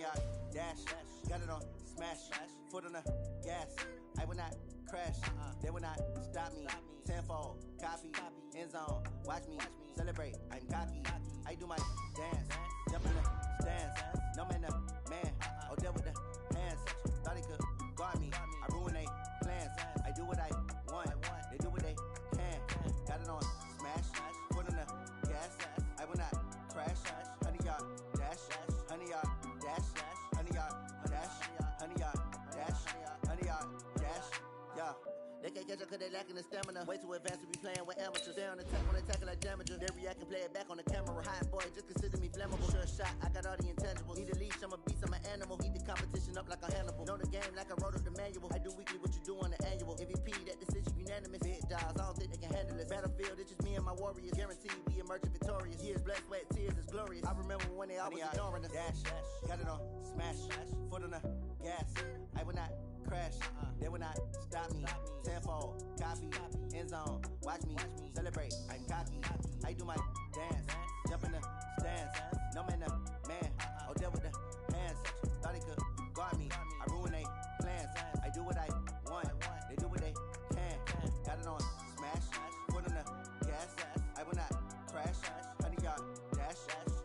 yard dash. Got it on smash. Foot on the gas. I will not crash. They will not stop me. Tenfold, copy, end zone. Watch me celebrate. I'm cocky. I do my dance. Jump in the stands. No man, the man. Oh, there with the hands. Thought he could guard me. I ruin they plans. I do what I want. They do what they can. Got it on smash. Foot on the gas. I will not crash. 100 yard dash. 100 yard dash. 100 yard dash. 100 yard dash. 100 yard dash. Yeah. They can't catch up cause they lacking the stamina. Way too advanced to be playing with amateurs. They on attack when they tackle like damages. They react and play it back on the camera. Hot boy, just consider me flammable. Sure shot, I got all the intangibles. Need a leash, I'm a beast, I'm an animal. Eat the competition up like a Hannibal. Know the game like I wrote up the manual. I do weekly what you do on the annual. MVP, that decision unanimous. Big dogs, I don't think they can handle it. Battlefield, it's just me and my warriors. Guaranteed we emerge victorious. Years, blood, sweat, tears, it's glorious. I remember when they always ignoring us. Dash, got it on smash. Foot on the gas. I will not crash. They will not stop me. Tenfold, copy, end zone. Watch me celebrate. I'm cocky. I do my dance. Jump in the stands. No man, the man. Oh, there with the hands. Thought he could guard me. I ruin they plans. I do what I want. They do what they can. Got it on smash. Foot on the gas. I will not crash. 100 yard dash.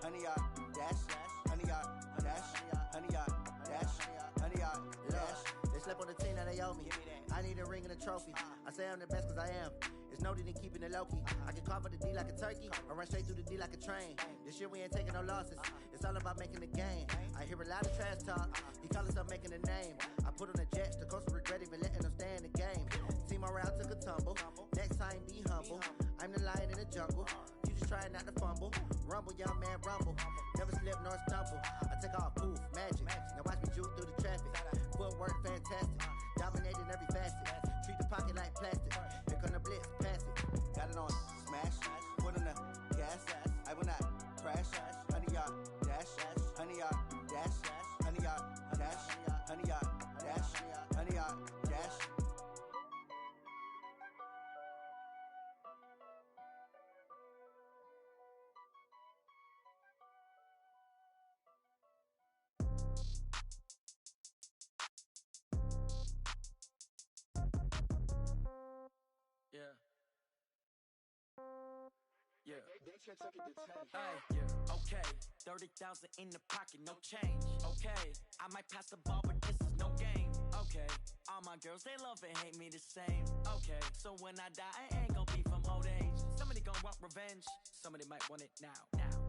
100 yard dash. 100 yard dash. 100 yard dash. 100 yard dash. They slept on the team that they owe me. I need a ring and a trophy. I say I'm the best cause I am. It's no need in keeping it low-key. I can carve up the D like a turkey or run straight through the D like a train. This year we ain't taking no losses. It's all about making the game. I hear a lot of trash talk. He call himself making a name. I put on the Jets. The coach will regret even letting them stay in the game. Team morale took a tumble. Next time be humble. I'm the lion in the jungle. You just trying not to fumble. Rumble, young man, rumble. Never slip nor stumble. I take off, poof, magic. Now watch me juke through the traffic. Footwork fantastic. Dominating every facet. Treat the pocket like plastic. Here come the blitz, pass it. Got it on smash. Foot on the gas. I will not crash. 100 yard dash. 100 yard dash. 100 yard dash. 100 yard dash. 100 yard dash. Yeah. Yeah. Hey, yeah. Okay. 30,000 in the pocket, no change. Okay. I might pass the ball, but this is no game. Okay. All my girls, they love and hate me the same. Okay. So when I die, I ain't gonna be from old age. Somebody gonna want revenge. Somebody might want it now.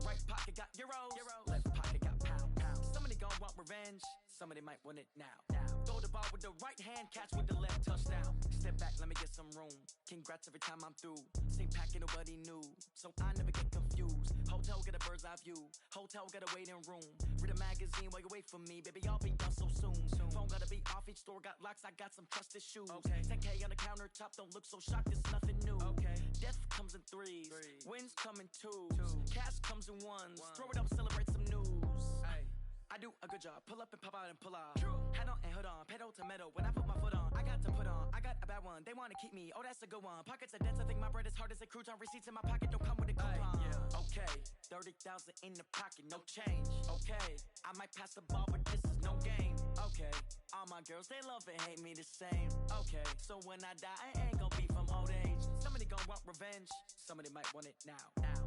Right pocket got euros. Left pocket got pounds. Somebody gonna want revenge. Somebody might want it now. Throw the ball with the right hand, catch with the left, touchdown. Step back, let me get some room. Congrats every time I'm through. Same packet, nobody knew, so I never get confused. Hotel get a bird's eye view. Hotel get a waiting room. Read a magazine while you wait for me, baby. I'll be done so soon. Phone gotta be off. Each store got locks. I got some trusted shoes. Okay. 10K on the countertop. Don't look so shocked. It's nothing new. Okay. Death comes in threes. Wins come in twos. Cash comes in ones. Throw it up, celebrate some news. Hey. I do a good job, pull up and pop out and pull off. Hat on and hood on, pedal to metal. When I put my foot on, I got to put on. I got a bad one, they wanna keep me. Oh, that's a good one. Pockets are dense, I think my bread is hard as a crouton. Receipts in my pocket don't come with a coupon. Yeah. Okay, 30,000 in the pocket, no change. Okay, I might pass the ball, but this is no game. Okay, all my girls, they love and hate me the same. Okay, so when I die, I ain't gonna be from old age. Somebody gon' want revenge, somebody might want it now.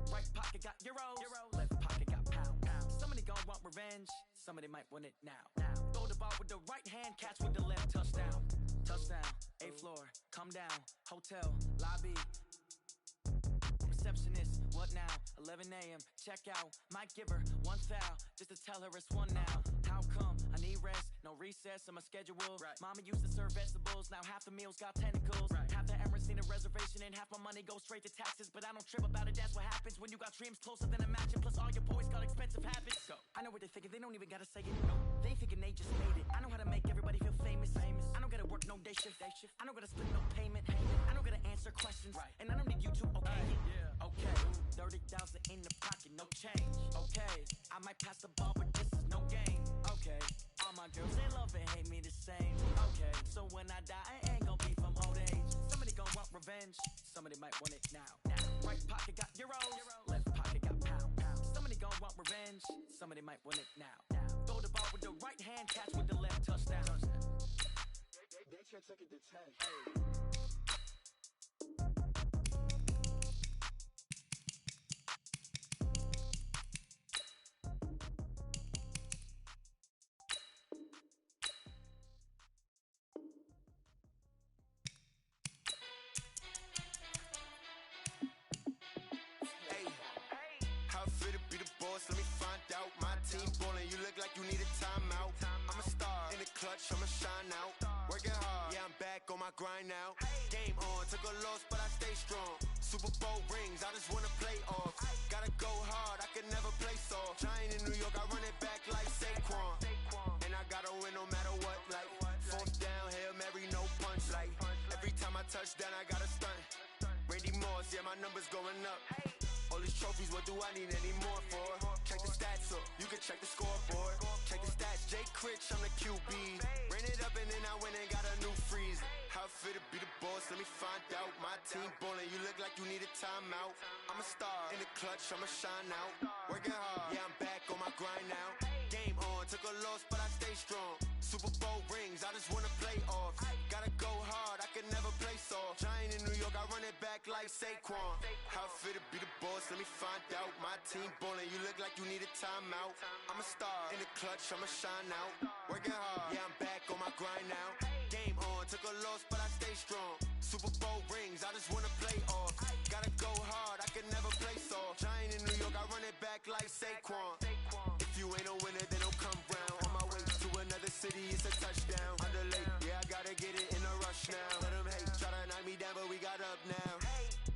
Right pocket got euros, left pocket got pounds. Somebody gon' want revenge, somebody might want it now. Throw the ball with the right hand, catch with the left, touchdown. Touchdown, 8th floor, come down, hotel, lobby. Receptionist, what now? 11 a.m., check out. Might give her one foul, just to tell her it's one now. How come? I need rest, no recess in my schedule. Mama used to serve vegetables, now half the meals got tentacles. Half the Emirates need a reservation and half my money goes straight to taxes. But I don't trip about it, that's what happens when you got dreams closer than a mansion. Plus all your boys got expensive habits. So I know what they're thinking, they don't even gotta say it. No, they thinking they just made it. I know how to make everybody feel famous. I don't gotta work no day shift. I don't gotta split no payment. I don't gotta answer questions. And I don't need you to okay it. Okay, 30,000 in the pocket, no change. Okay, I might pass the ball, but this is no game. Okay, all my girls, they love and hate me the same. Okay, so when I die, I ain't gonna be from old age. Somebody gon' want revenge, somebody might want it now. Right pocket got euros, left pocket got pounds. Somebody gon' want revenge, somebody might want it now. Throw the ball with the right hand, catch with the left touchdown. That shit took it to 10. How fit to be the boss? Let me find out. My team ballin', you look like you need a timeout. I'm a star in the clutch, I'ma shine out. Working hard, yeah, I'm back on my grind now. Game on, took a loss, but I stay strong. Super Bowl rings, I just wanna play off. Gotta go hard, I can never play soft. Giant in New York, I run it back like Saquon. And I gotta win no matter what, like fourth down, Hail Mary, no punch. Like every time I touch down, I gotta stunt. Randy Moss, yeah, my numbers going up. All these trophies, what do I need any more for? Check the stats up, you can check the scoreboard. Check the stats, Jake Critch, I'm the QB. Ran it up and then I went and got a new freeze. How fit to be the boss, let me find out. My team ballin', you look like you need a timeout. I'm a star in the clutch, I'ma shine out. Working hard, yeah, I'm back on my grind now. Game on, took a loss, but I stay strong. Super Bowl rings, I just wanna play off. Gotta go hard, I can never play soft. Giant in New York, I run it back like Saquon. How fit to be the boss, let me find out. My team ballin', you look like you need a timeout. I'm a star in the clutch, I'ma shine out. Working hard, yeah, I'm back on my grind now. Game on, took a loss, but I stay strong. Super Bowl rings, I just wanna play off. Gotta go hard, I can never play soft. Giant in New York, I run it back like Saquon. If you ain't a winner, then don't come round. On my way to another city, it's a touchdown. Underlay, yeah, I gotta get it in a rush now. Let them hate, try to knock me down, but we got up now.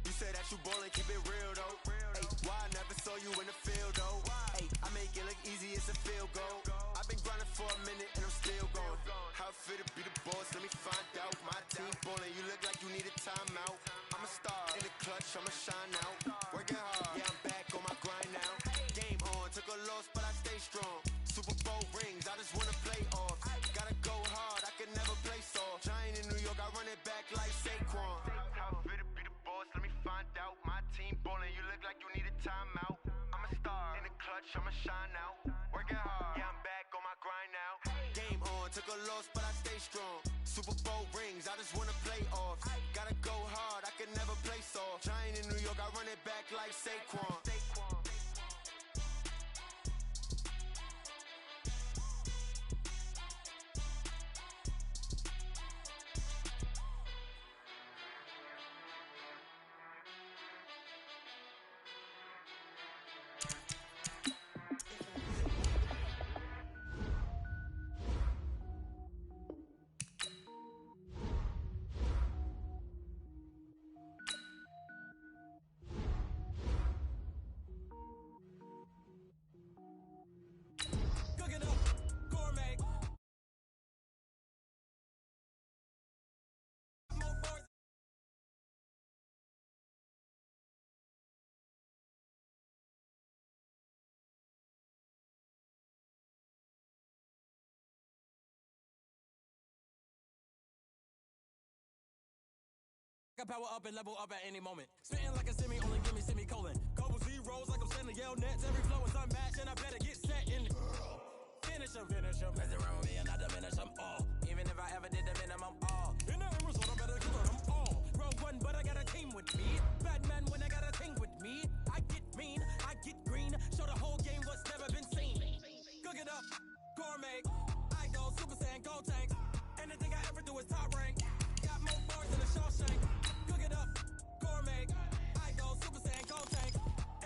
You say that you ballin', keep it real though. Ay, why I never saw you in the field though? Ay, I make it look easy, it's a field goal. I've been grinding for a minute and I'm still going. How fit to be the boss, let me find out. My team ballin', you look like you need a timeout. I'm a star in the clutch, I'ma shine out. Working hard, yeah, I'm back on my grind now. Game on, took a loss, but I stay strong. Super Bowl rings, I just wanna play off. Gotta go hard, I can never play soft. Giant in New York, I run it back like Saquon. How fit to be the boss, let me find out. My team ballin', you look like you need a timeout. I'm a star in the clutch, I'ma shine out. Working hard, yeah, I'm back on my grind now. Game on, took a loss, but I stay strong. Super Bowl rings, I just wanna play off. Gotta go hard, I can never play soft. Giant in New York, I run it back like Saquon. Cook it up, gourmet. More boys. I power up and level up at any moment. Spitting like a semi, only give me semicolon. Couple zeros like I'm sending yell nets. Every flow is unmatched and I better get set in. Finish them. Mess around with me and I diminish them all. Even if I ever did the minimum all. In the end result, I better kill them all. Rogue one, but I got a team with me. Batman when I got a thing with me. I get mean, I get green. Show the whole game what's never been seen. Cook it up, gourmet. I go Super Saiyan, go tank. Anything I ever do is top rank. Got more bars than a Shawshank. Cook it up, gourmet. I go Super Saiyan, go tank.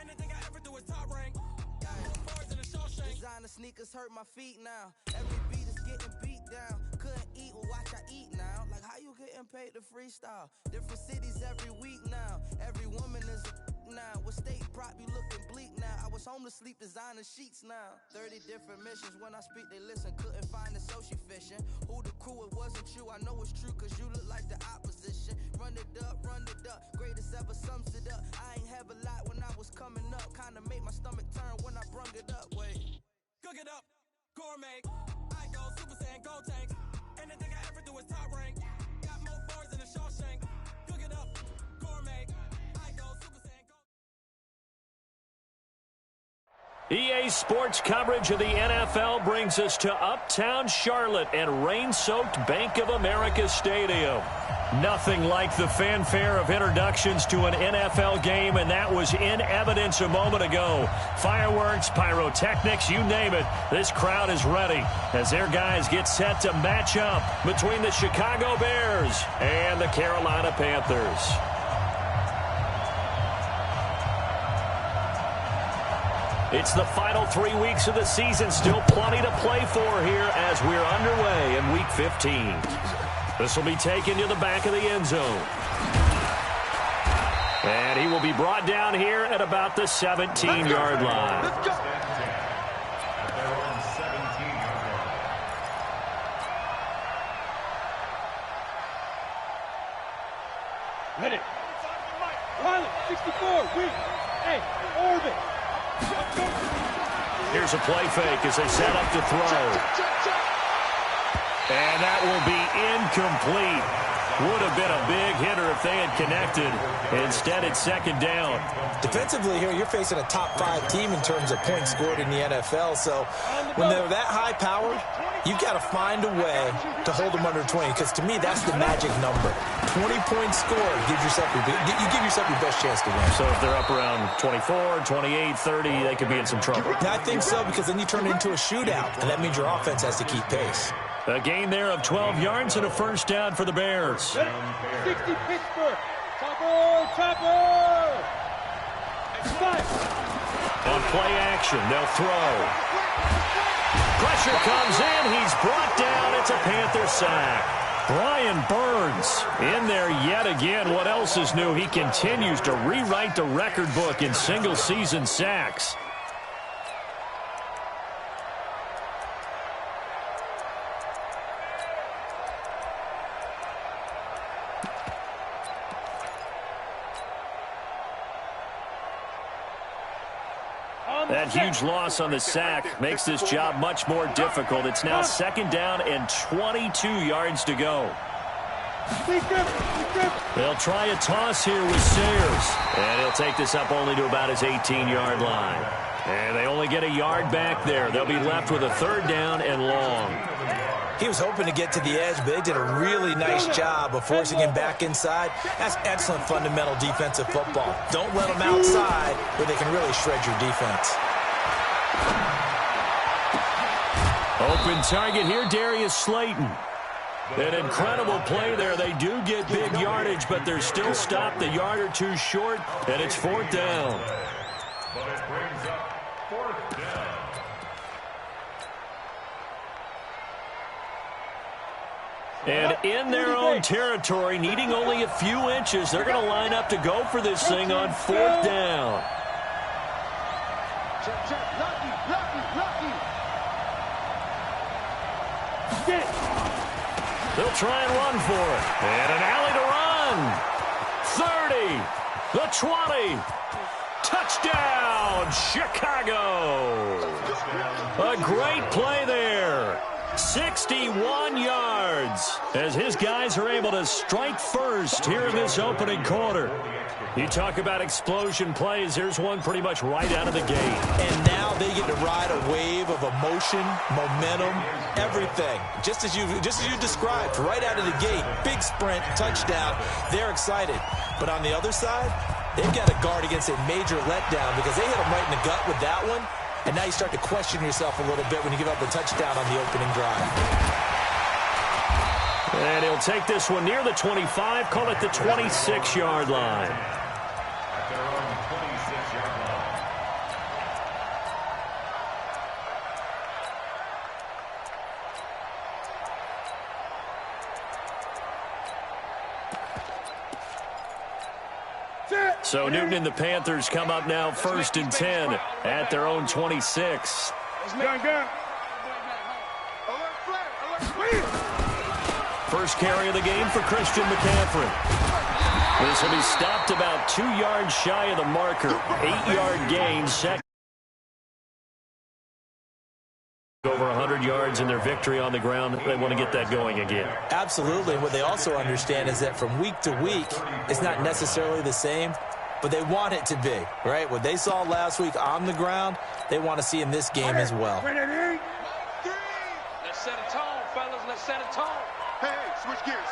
Anything I ever do is top rank. Got more bars than a Shawshank. Designer sneakers hurt my feet now. Every beat is getting beat down. Couldn't eat, well watch I eat now. Like how you getting paid to freestyle? Different cities every week now. Every woman is a now. With state prop, you looking bleak now. I was home to sleep, designer sheets now. 30 different missions. When I speak, they listen. Couldn't find the social fishing. Who the crew, it wasn't you. I know it's true, cause you look like the opposition. Run it up, greatest ever sums it up. I ain't have a lot when I was coming up. Kinda made my stomach turn when I brung it up. Wait. Cook it up, gourmet. I go Super Saiyan, go tank. Anything I ever do is top rank. Got more bars than a Shawshank. Cook it up, gourmet. I go Super Saiyan, go. EA Sports coverage of the NFL brings us to Uptown Charlotte and rain-soaked Bank of America Stadium. Nothing like the fanfare of introductions to an NFL game, and that was in evidence a moment ago. Fireworks, pyrotechnics, you name it. This crowd is ready as their guys get set to match up between the Chicago Bears and the Carolina Panthers. It's the final 3 weeks of the season. Still plenty to play for here as we're underway in Week 15. This will be taken to the back of the end zone. And he will be brought down here at about the 17-yard line. Let's go. Ready. Pilot, 64, weak. Hey, orbit. Here's a play fake as they set up to throw. And that will be incomplete. Would have been a big hitter if they had connected. Instead, it's second down. Defensively here, you're facing a top-5 team in terms of points scored in the NFL. So when they're that high-powered, you've got to find a way to hold them under 20. Because to me, that's the magic number. 20 points scored, you give yourself your best chance to win. So if they're up around 24, 28, 30, they could be in some trouble. Now, I think so, because then you turn it into a shootout, and that means your offense has to keep pace. A gain there of 12 yards and a first down for the Bears. 60 Pittsburgh. Chopper. On play action, they'll throw. Pressure comes in. He's brought down. It's a Panther sack. Brian Burns in there yet again. What else is new? He continues to rewrite the record book in single-season sacks. That huge loss on the sack makes this job much more difficult. It's now second down and 22 yards to go. They'll try a toss here with Sayers. And he'll take this up only to about his 18-yard line. And they only get a yard back there. They'll be left with a third down and long. He was hoping to get to the edge, but they did a really nice job of forcing him back inside. That's excellent fundamental defensive football. Don't let them outside where they can really shred your defense. Open target here, Darius Slayton. An incredible play there. They do get big yardage, but they're still stopped a yard or two short, and it's fourth down. But it brings up fourth down. And in their own territory, needing only a few inches, they're going to line up to go for this thing on fourth down. They'll try and run for it. And an alley to run. 30. The 20. Touchdown, Chicago. A great play there. 61 yards as his guys are able to strike first here in this opening quarter. You talk about explosion plays. Here's one pretty much right out of the gate. And now they get to ride a wave of emotion, momentum, everything. Just as you described, right out of the gate, big sprint, touchdown. They're excited. But on the other side, they've got to guard against a major letdown because they hit them right in the gut with that one. And now you start to question yourself a little bit when you give up the touchdown on the opening drive. And he'll take this one near the 25, call it the 26-yard line. At their own 26-yard line. So Newton and the Panthers come up now first and 10 at their own 26. First carry of the game for Christian McCaffrey. This will be stopped about 2 yards shy of the marker. 8-yard gain, second. Over 100 yards in their victory on the ground. They want to get that going again. Absolutely. And what they also understand is that from week to week, it's not necessarily the same. but they want it to be, right? What they saw last week on the ground, they want to see in this game as well. Let's set a tone, fellas. Let's set a tone. Hey, switch gears.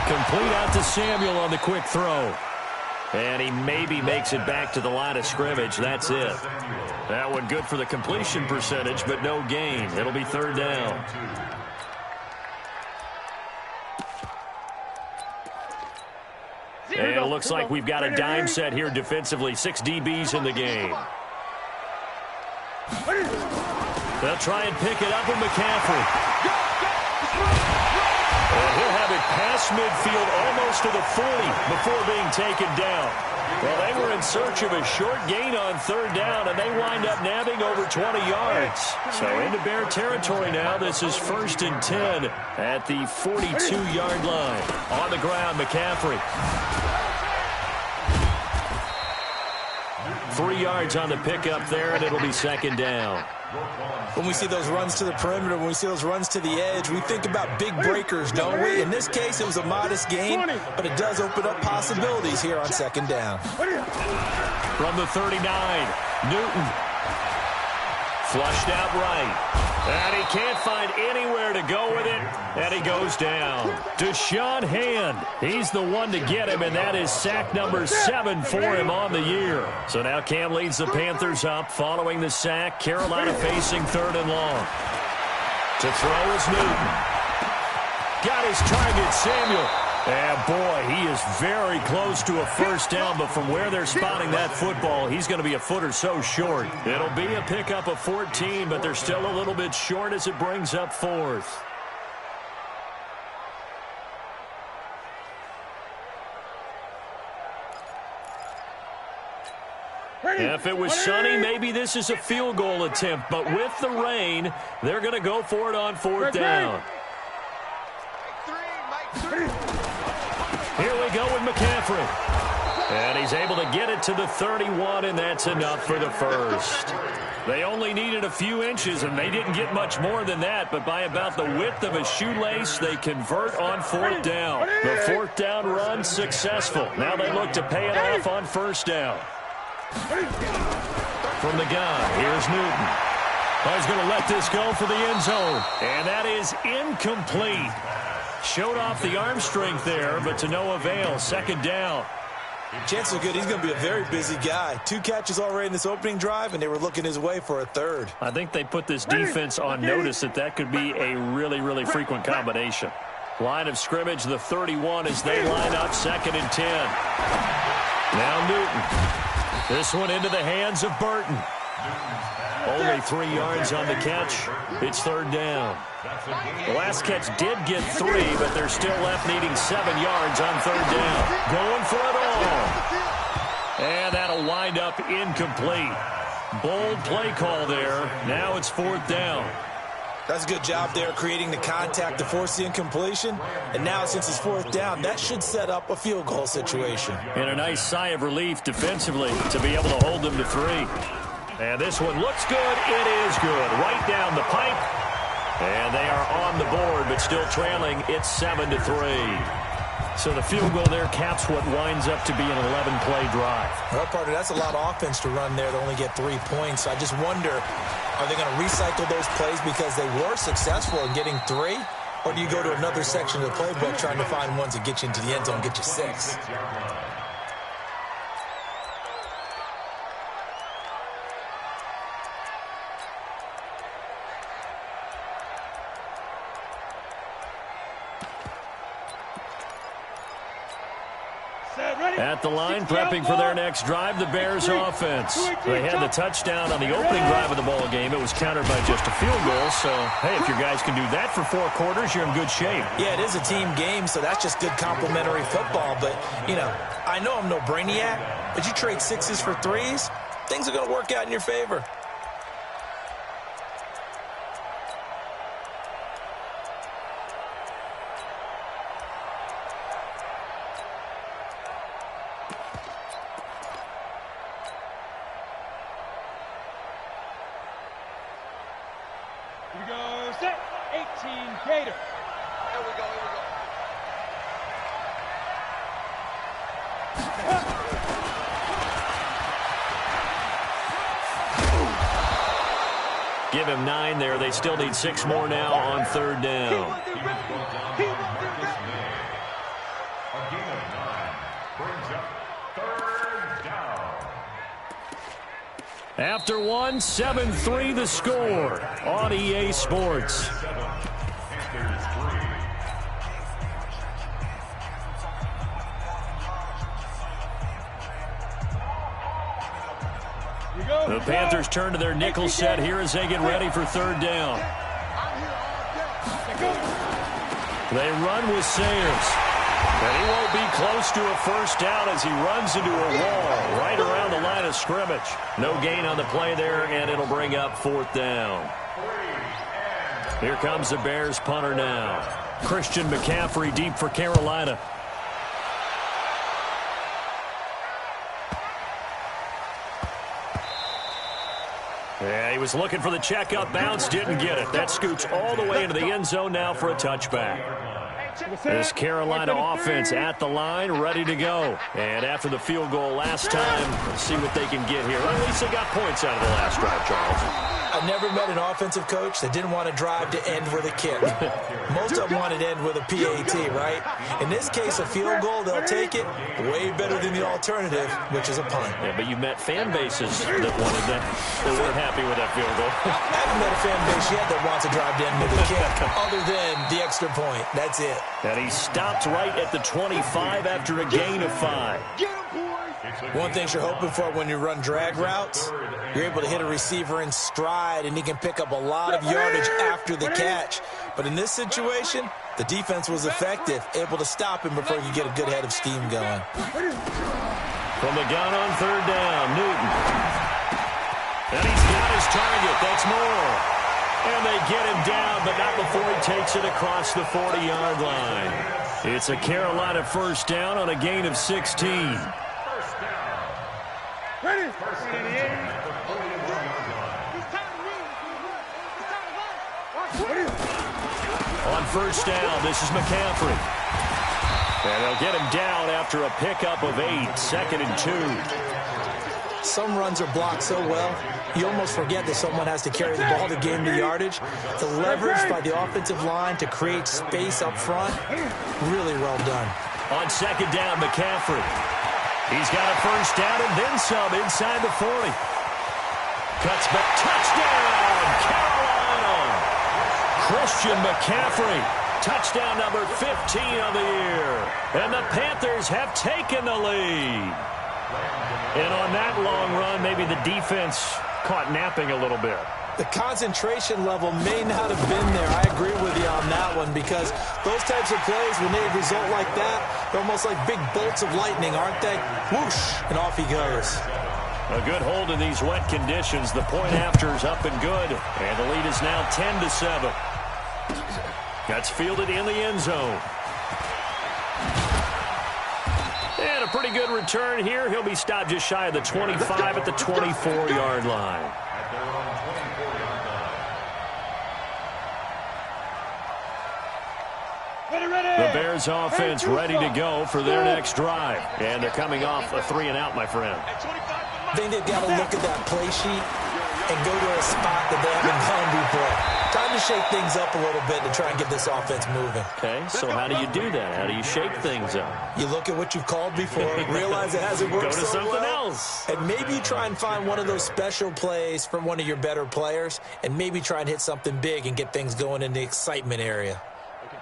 Complete out to Samuel on the quick throw. And he maybe makes it back to the line of scrimmage. That's it. That one good for the completion percentage, but no gain. It'll be third down. And it looks like we've got a dime set here defensively. 6 DBs in the game. They'll try and pick it up with McCaffrey. And he'll have it past midfield almost to the 40 before being taken down. Well, they were in search of a short gain on third down, and they wind up nabbing over 20 yards. So into Bear territory now. This is 1st and 10 at the 42-yard line. On the ground, McCaffrey. 3 yards on the pickup there, and it'll be 2nd down. When we see those runs to the perimeter, when we see those runs to the edge, we think about big breakers, don't we? In this case, it was a modest gain, but it does open up possibilities here on 2nd down. From the 39, Newton. Flushed out right. And he can't find anywhere to go with it, and he goes down. Deshaun Hand, he's the one to get him, and that is sack number 7 for him on the year. So now Cam leads the Panthers up following the sack. Carolina facing 3rd and long. To throw is Newton. Got his target, Samuel. And, boy, he is very close to a first down, but from where they're spotting that football, he's going to be a foot or so short. It'll be a pickup of 14, but they're still a little bit short as it brings up 4th. If it was sunny, maybe this is a field goal attempt, but with the rain, they're going to go for it on 4th down. Here we go with McCaffrey. And he's able to get it to the 31, and that's enough for the first. They only needed a few inches, and they didn't get much more than that, but by about the width of a shoelace, they convert on 4th down. The 4th down run successful. Now they look to pay it off on 1st down. From the gun, here's Newton. He's going to let this go for the end zone, and that is incomplete. Showed off the arm strength there, but to no avail. 2nd down. Chances are good he's going to be a very busy guy. 2 catches already in this opening drive, and they were looking his way for a 3rd. I think they put this defense on notice that could be a really, really frequent combination. Line of scrimmage, the 31 as they line up 2nd and 10. Now Newton. This one into the hands of Burton. Only 3 yards on the catch. It's 3rd down. The last catch did get 3, but they're still left needing 7 yards on 3rd down. Going for it all. And that'll wind up incomplete. Bold play call there. Now it's 4th down. That's a good job there creating the contact to force the incompletion. And now since it's 4th down, that should set up a field goal situation. And a nice sigh of relief defensively to be able to hold them to 3. And this one looks good. It is good. Right down the pipe. And they are on the board, but still trailing. It's 7-3. So the field goal there caps what winds up to be an 11-play drive. Well, partner, that's a lot of offense to run there to only get 3 points. I just wonder, are they going to recycle those plays because they were successful in getting 3? Or do you go to another section of the playbook trying to find ones that get you into the end zone and get you 6? At the line, prepping for their next drive, the Bears offense. They had the touchdown on the opening drive of the ball game. It was countered by just a field goal. So, hey, if your guys can do that for 4 quarters, you're in good shape. Yeah, it is a team game, so that's just good complementary football. But, you know, I know I'm no brainiac, but you trade 6s for 3s, things are going to work out in your favor. Here we go, set, 18, Gator. Here we go, Give him 9 there. They still need 6 more now on third down. A gain of 9 brings up third down. After 1, 7-3 the score on EA Sports. The Panthers turn to their nickel set here as they get ready for third down. They run with Sayers. And he won't be close to a first down as he runs into a wall right around the line of scrimmage. No gain on the play there, and it'll bring up fourth down. Here comes the Bears punter now. Christian McCaffrey deep for Carolina. Yeah, he was looking for the checkup bounce, didn't get it. That scoots all the way into the end zone now for a touchback. This Carolina offense at the line, ready to go. And after the field goal last time, let's see what they can get here. At least they got points out of the last drive, Charles. I've never met an offensive coach that didn't want to drive to end with a kick. Most of them want to end with a PAT, right? In this case, a field goal, they'll take it way better than the alternative, which is a punt. Yeah, but you've met fan bases that wanted that. They weren't happy with that field goal. I haven't met a fan base yet that wants to drive to end with a kick, other than the extra point. That's it. And he stopped right at the 25 after a gain of 5. One thing you're hoping for when you run drag routes, you're able to hit a receiver in stride, and he can pick up a lot of yardage after the catch. But in this situation, the defense was effective, able to stop him before you get a good head of steam going. From the gun on third down, Newton. And he's got his target. That's Moore. And they get him down, but not before he takes it across the 40-yard line. It's a Carolina first down on a gain of 16. Ready? On first down, this is McCaffrey. And they'll get him down after a pickup of 8, 2nd and 2. Some runs are blocked so well, you almost forget that someone has to carry the ball to gain the yardage. The leverage by the offensive line to create space up front, really well done. On second down, McCaffrey. He's got a first down and then some inside the 40. Cuts back. Touchdown, Carolina! Christian McCaffrey. Touchdown number 15 of the year. And the Panthers have taken the lead. And on that long run, maybe the defense caught napping a little bit. The concentration level may not have been there. I agree with you on that one, because those types of plays, when they result like that, they're almost like big bolts of lightning, aren't they? Whoosh, and off he goes. A good hold in these wet conditions. The point after is up and good, and the lead is now 10-7. That's fielded in the end zone. And a pretty good return here. He'll be stopped just shy of the 25 at the 24-yard line. The Bears offense ready to go for their next drive. And they're coming off a 3-and-out, my friend. I think they've got to look at that play sheet and go to a spot that they haven't gone before. Time to shake things up a little bit to try and get this offense moving. Okay, so how do you do that? How do you shake things up? You look at what you've called before, realize it hasn't worked go to so something well, else. and maybe try and find one of those special plays from one of your better players, and maybe try and hit something big and get things going in the excitement area.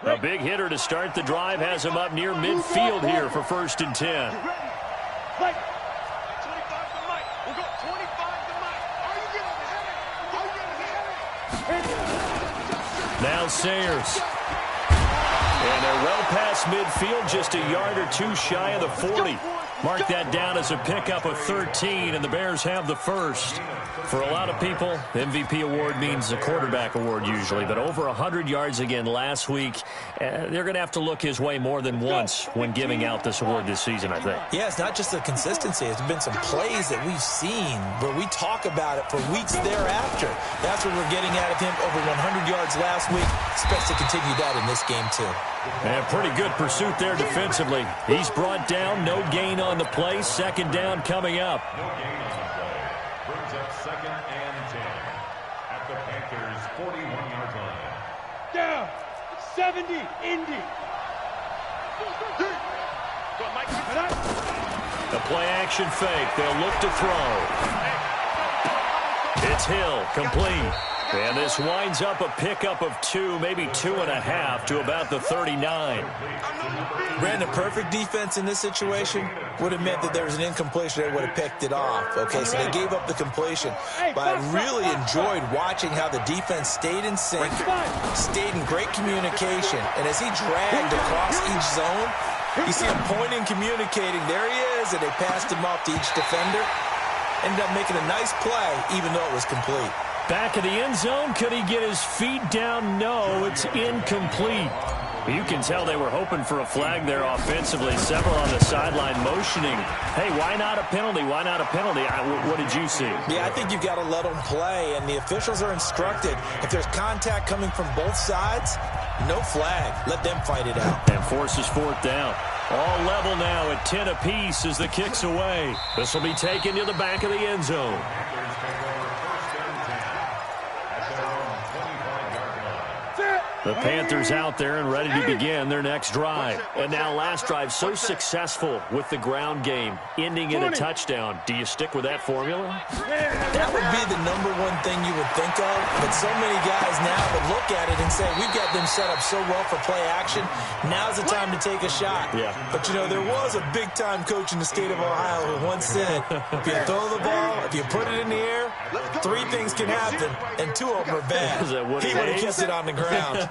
A big hitter to start the drive has him up near midfield here for 1st and 10. Now Sayers. And they're well past midfield, just a yard or two shy of the 40. Mark that down as a pickup of 13, and the Bears have the first. For a lot of people, MVP award means the quarterback award usually, but over 100 yards again last week. They're going to have to look his way more than once when giving out this award this season, I think. Yeah, it's not just the consistency. It's been some plays that we've seen where we talk about it for weeks thereafter. That's what we're getting out of him. Over 100 yards last week. Expects to continue that in this game, too. And pretty good pursuit there defensively. He's brought down, no gain on the play. 2nd down coming up. No gain on the play. Brings up 2nd and 10 at the Panthers. 70, Indy. The play-action fake. They'll look to throw. It's Hill, complete. And this winds up a pickup of 2, maybe 2.5 to about the 39. Brandon, perfect defense in this situation would have meant that there was an incompletion. They would have picked it off. Okay, so they gave up the completion. But I really enjoyed watching how the defense stayed in sync, stayed in great communication. And as he dragged across each zone, you see him pointing, communicating. There he is, and they passed him off to each defender. Ended up making a nice play, even though it was complete. Back of the end zone, could he get his feet down? No, it's incomplete. You can tell they were hoping for a flag there offensively. Several on the sideline motioning. Hey, why not a penalty? Why not a penalty? What did you see? Yeah, I think you've got to let them play, and the officials are instructed. If there's contact coming from both sides, no flag. Let them fight it out. And forces fourth down. All level now at 10 apiece as the kick's away. This will be taken to the back of the end zone. The Panthers out there and ready to begin their next drive. And now last drive so successful with the ground game, ending in a touchdown. Do you stick with that formula? That would be the number one thing you would think of. But so many guys now would look at it and say, we've got them set up so well for play action. Now's the time to take a shot. Yeah. But, you know, there was a big-time coach in the state of Ohio who once said, if you throw the ball, if you put it in the air, 3 things can happen, and 2 of them are bad. Is that what he would have kept it on the ground.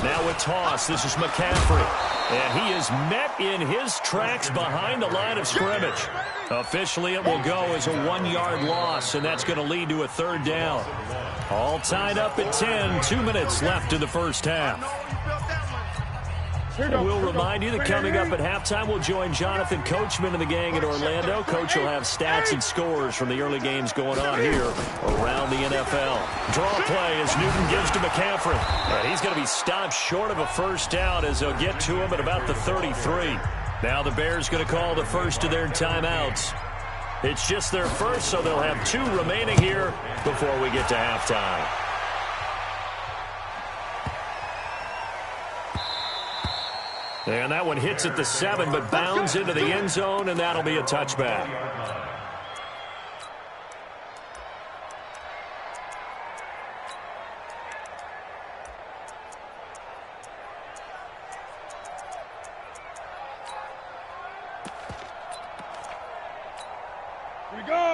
Now a toss. This is McCaffrey. And he is met in his tracks behind the line of scrimmage. Officially, it will go as a 1-yard loss, and that's going to lead to a 3rd down. All tied up at 10. 2 minutes left in the first half. And we'll remind you that coming up at halftime, we'll join Jonathan Coachman and the gang in Orlando. Coach will have stats and scores from the early games going on here around the NFL. Draw play as Newton gives to McCaffrey. He's going to be stopped short of a first down as they'll get to him at about the 33. Now the Bears going to call the first of their timeouts. It's just their first, so they'll have 2 remaining here before we get to halftime. And that one hits at the 7, but bounds into the end zone, and that'll be a touchback.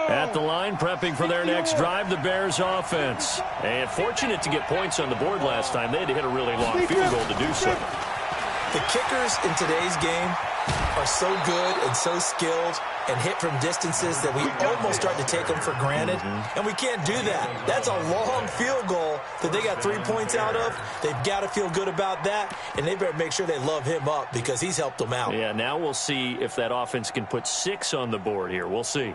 At the line, prepping for their next drive, the Bears offense. And fortunate to get points on the board last time. They had to hit a really long field goal to do so. The kickers in today's game are so good and so skilled and hit from distances that we almost start to take them for granted. And we can't do that. That's a long field goal that they got 3 points out of. They've got to feel good about that, and they better make sure they love him up because he's helped them out. Yeah, now we'll see if that offense can put 6 on the board here. We'll see.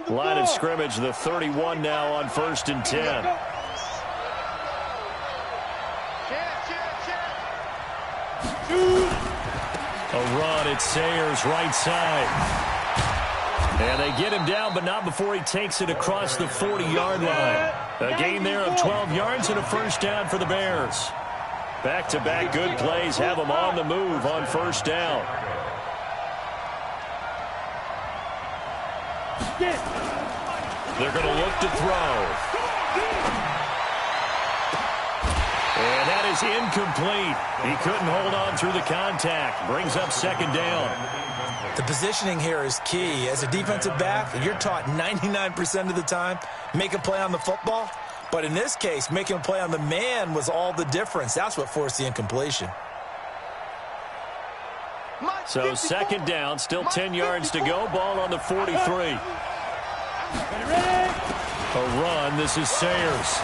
Line of scrimmage, the 31 now on 1st and 10. A run at Sayers, right side. And they get him down, but not before he takes it across the 40-yard line. A gain there of 12 yards and a first down for the Bears. Back-to-back good plays have them on the move on 1st down. They're going to look to throw. And that is incomplete. He couldn't hold on through the contact. Brings up 2nd down. The positioning here is key. As a defensive back, you're taught 99% of the time, make a play on the football. But in this case, making a play on the man was all the difference. That's what forced the incompletion. So 2nd down, still 10 yards to go. Ball on the 43. A run. This is Sayers.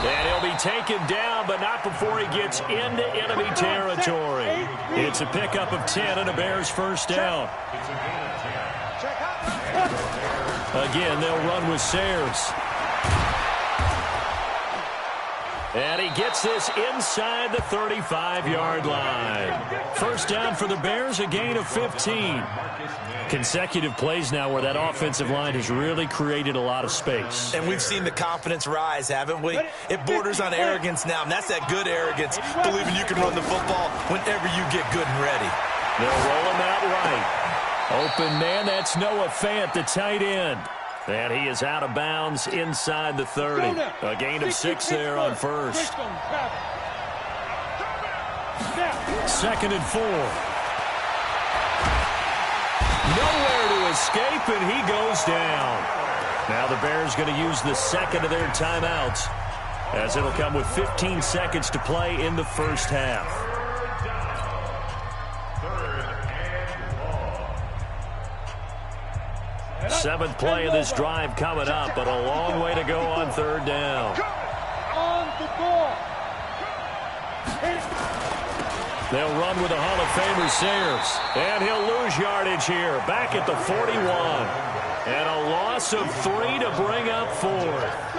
And he'll be taken down, but not before he gets into enemy territory. It's a pickup of 10 and a Bears first down. Again, they'll run with Sayers. And he gets this inside the 35-yard line. First down for the Bears, a gain of 15. Consecutive plays now where that offensive line has really created a lot of space. And we've seen the confidence rise, haven't we? It borders on arrogance now, and that's that good arrogance, believing you can run the football whenever you get good and ready. They'll roll him out right. Open man, that's Noah Fant, the tight end. And he is out of bounds inside the 30. A gain of 6 there on first. 2nd and 4. Nowhere to escape, and he goes down. Now the Bears going to use the second of their timeouts, as it'll come with 15 seconds to play in the first half. Seventh play of this drive coming up, but a long way to go on 3rd down. On the ball. They'll run with the Hall of Famer Sayers, and he'll lose yardage here, back at the 41. And a loss of 3 to bring up 4th.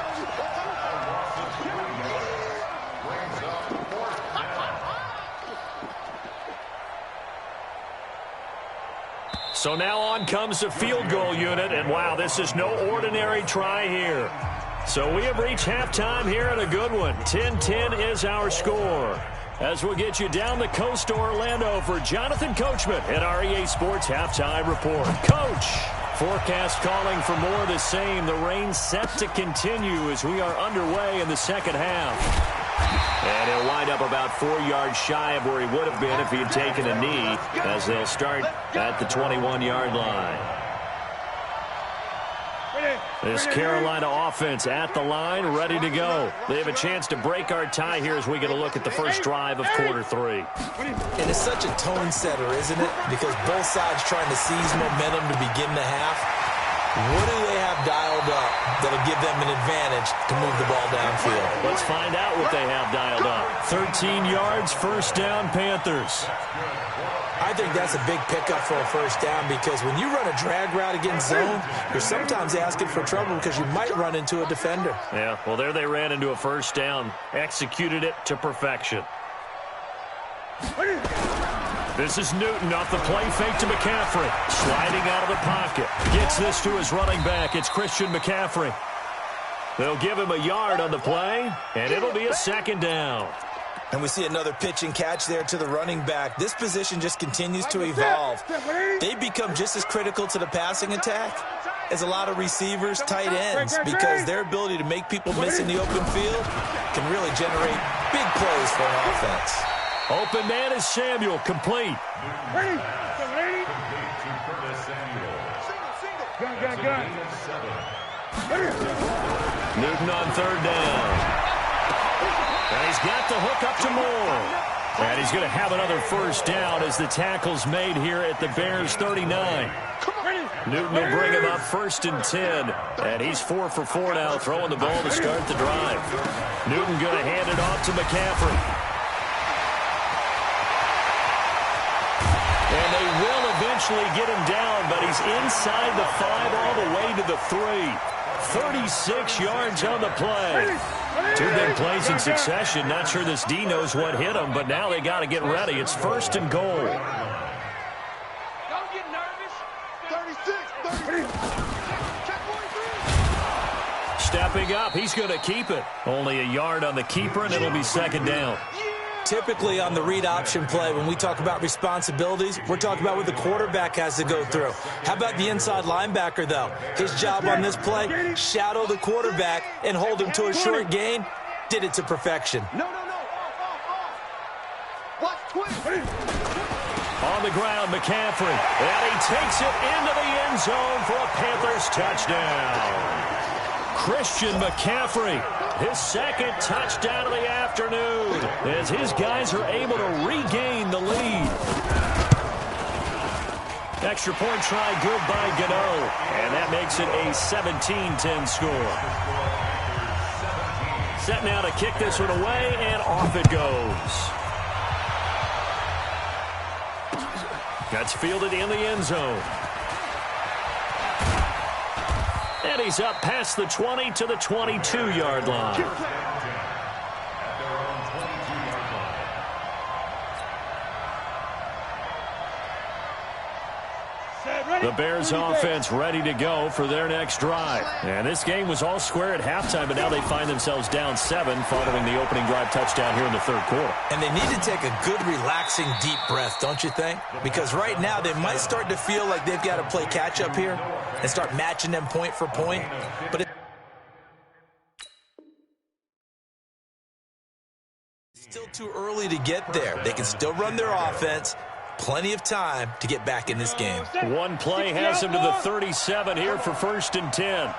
So now on comes the field goal unit, and wow, this is no ordinary try here. So we have reached halftime here at a good one. 10-10 is our score. As we'll get you down the coast to Orlando for Jonathan Coachman at our EA Sports Halftime Report. Coach, forecast calling for more of the same. The rain set to continue as we are underway in the second half. And he'll wind up about 4 yards shy of where he would have been if he had taken a knee, as they'll start at the 21-yard line. This Carolina offense at the line, ready to go. They have a chance to break our tie here as we get a look at the first drive of quarter 3. And it's such a tone setter, isn't it? Because both sides trying to seize momentum to begin the half. What do they have dialed up that'll give them an advantage to move the ball downfield? Let's find out what they have dialed up. 13 yards, first down, Panthers. I think that's a big pickup for a first down, because when you run a drag route against zone, you're sometimes asking for trouble because you might run into a defender. Yeah, well, there they ran into a first down. Executed it to perfection. This is Newton off the play fake to McCaffrey. Sliding out of the pocket. Gets this to his running back. It's Christian McCaffrey. They'll give him a yard on the play, and it'll be a second down. And we see another pitch and catch there to the running back. This position just continues to evolve. They become just as critical to the passing attack as a lot of receivers, tight ends, because their ability to make people miss in the open field can really generate big plays for an offense. Open man is Samuel, complete. Newton on 3rd down. And he's got the hook up to Moore. And he's going to have another first down as the tackle's made here at the Bears 39. Newton will bring him up 1st and 10. And he's 4 for 4 now, throwing the ball to start the drive. Newton going to hand it off to McCaffrey. And they will eventually get him down, but he's inside the 5 all the way to the 3. 36 yards on the play. 2 big plays in succession. Not sure this D knows what hit him, but now they got to get ready. It's 1st and goal. Don't get nervous. 36, 30. Stepping up, he's going to keep it. Only a yard on the keeper, and it'll be 2nd down. Typically on the read option play, when we talk about responsibilities, we're talking about what the quarterback has to go through. How about the inside linebacker, though? His job on this play, shadow the quarterback and hold him to a short gain. Did it to perfection. No. Watch twist. On the ground, McCaffrey. And he takes it into the end zone for a Panthers touchdown. Christian McCaffrey, his 2nd touchdown of the afternoon, as his guys are able to regain the lead. Extra point try good by Gano, and that makes it a 17-10 score. Set now to kick this one away, and off it goes. That's fielded in the end zone. And he's up past the 20 to the 22-yard line. The Bears offense ready to go for their next drive. And this game was all square at halftime, but now they find themselves down 7 following the opening drive touchdown here in the third quarter. And they need to take a good, relaxing, deep breath, don't you think? Because right now they might start to feel like they've got to play catch-up here and start matching them point for point. But it's still too early to get there. They can still run their offense. Plenty of time to get back in this game. One play has him to the 37 here for 1st and 10.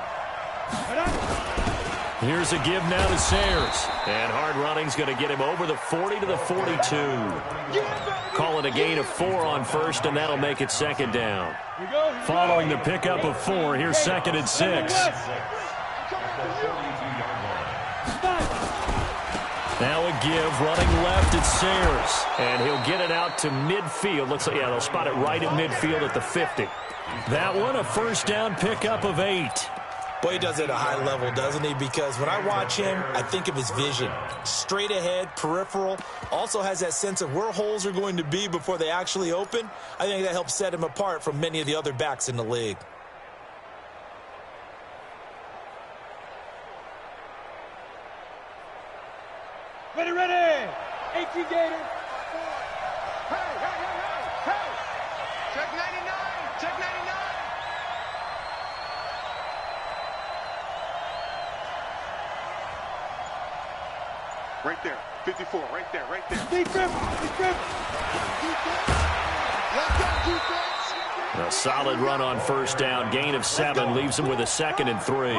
Here's a give now to Sayers. And hard running's going to get him over the 40 to the 42. Call it a gain of 4 on 1st, and that'll make it 2nd down. Following the pickup of 4, here's 2nd and 6. Now a give, running left, it's Sayers. And he'll get it out to midfield. Looks like, yeah, they'll spot it right at midfield at the 50. That one, a 1st down pickup of 8. Boy, he does it at a high level, doesn't he? Because when I watch him, I think of his vision. Straight ahead, peripheral. Also has that sense of where holes are going to be before they actually open. I think that helps set him apart from many of the other backs in the league. Ready. 18 Gator. Hey. Check 99. Right there. 54. Right there. Defense. Let's go, defense. A solid run on 1st down. Gain of 7 leaves him with a 2nd and 3.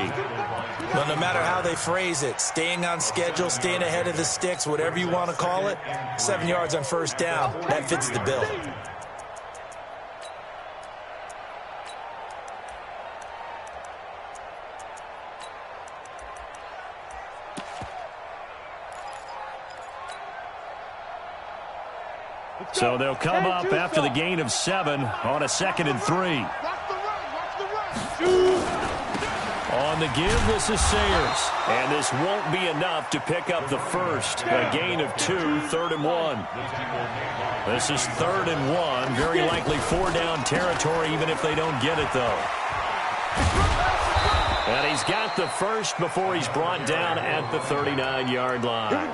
Well, no matter how they phrase it, staying on schedule, staying ahead of the sticks, whatever you want to call it, 7 yards on 1st down, that fits the bill. So they'll come up after the gain of 7 on a 2nd and 3. On the give, this is Sayers. And this won't be enough to pick up the 1st. A gain of 2, 3rd and 1. This is 3rd and 1. Very likely 4 down territory, even if they don't get it, though. And he's got the 1st before he's brought down at the 39-yard line.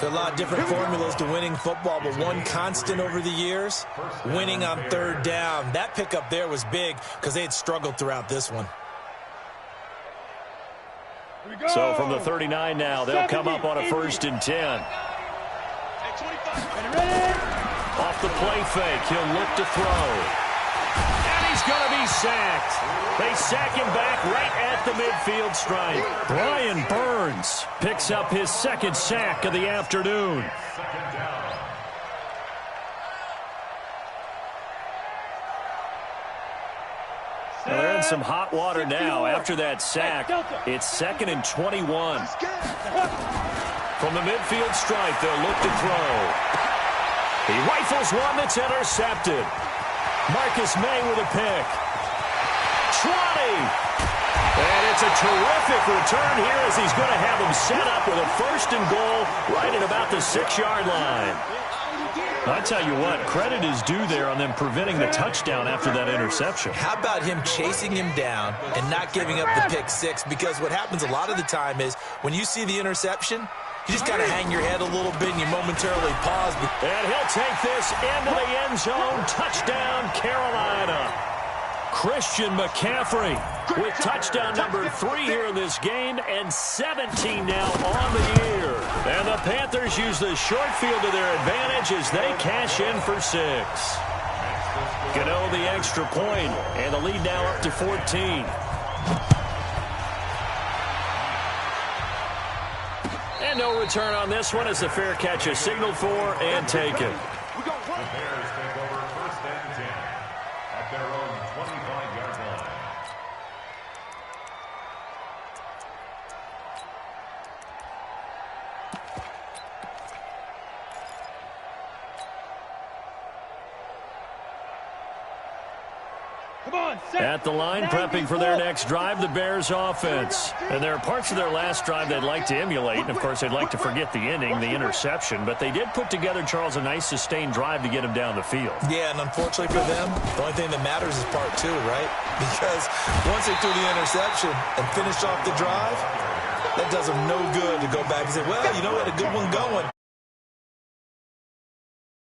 There are a lot of different formulas to winning football, but one constant over the years, winning on 3rd down. That pickup there was big because they had struggled throughout this one. So from the 39 now, they'll come up on a 1st and 10. Off the play fake, he'll look to throw. And he's going to be sacked. They sack him back right at the midfield stripe. Brian Burns picks up his 2nd sack of the afternoon. Well, they're in some hot water now. After that sack, it's 2nd and 21. From the midfield stripe, they'll look to throw. He rifles one that's intercepted. Marcus May with a pick. 20. And it's a terrific return here as he's going to have him set up with a 1st and goal right at about the 6-yard line. I tell you what, credit is due there on them preventing the touchdown after that interception. How about him chasing him down and not giving up the pick 6? Because what happens a lot of the time is when you see the interception, you just kind of hang your head a little bit and you momentarily pause. And he'll take this into the end zone. Touchdown, Carolina. Christian McCaffrey with touchdown number 3 here in this game and 17 now on the year. And the Panthers use the short field to their advantage as they cash in for 6. Gano the extra point, and the lead now up to 14. And no return on this one as the fair catch is signaled for and taken. The Bears take over 1st and 10 at their own 25-yard line. At the line, prepping for their next drive, the Bears offense. And there are parts of their last drive they'd like to emulate. And, of course, they'd like to forget the inning, the interception. But they did put together, Charles, a nice sustained drive to get them down the field. Yeah, and unfortunately for them, the only thing that matters is part two, right? Because once they threw the interception and finished off the drive, that does them no good to go back and say, well, you know, we had a good one going.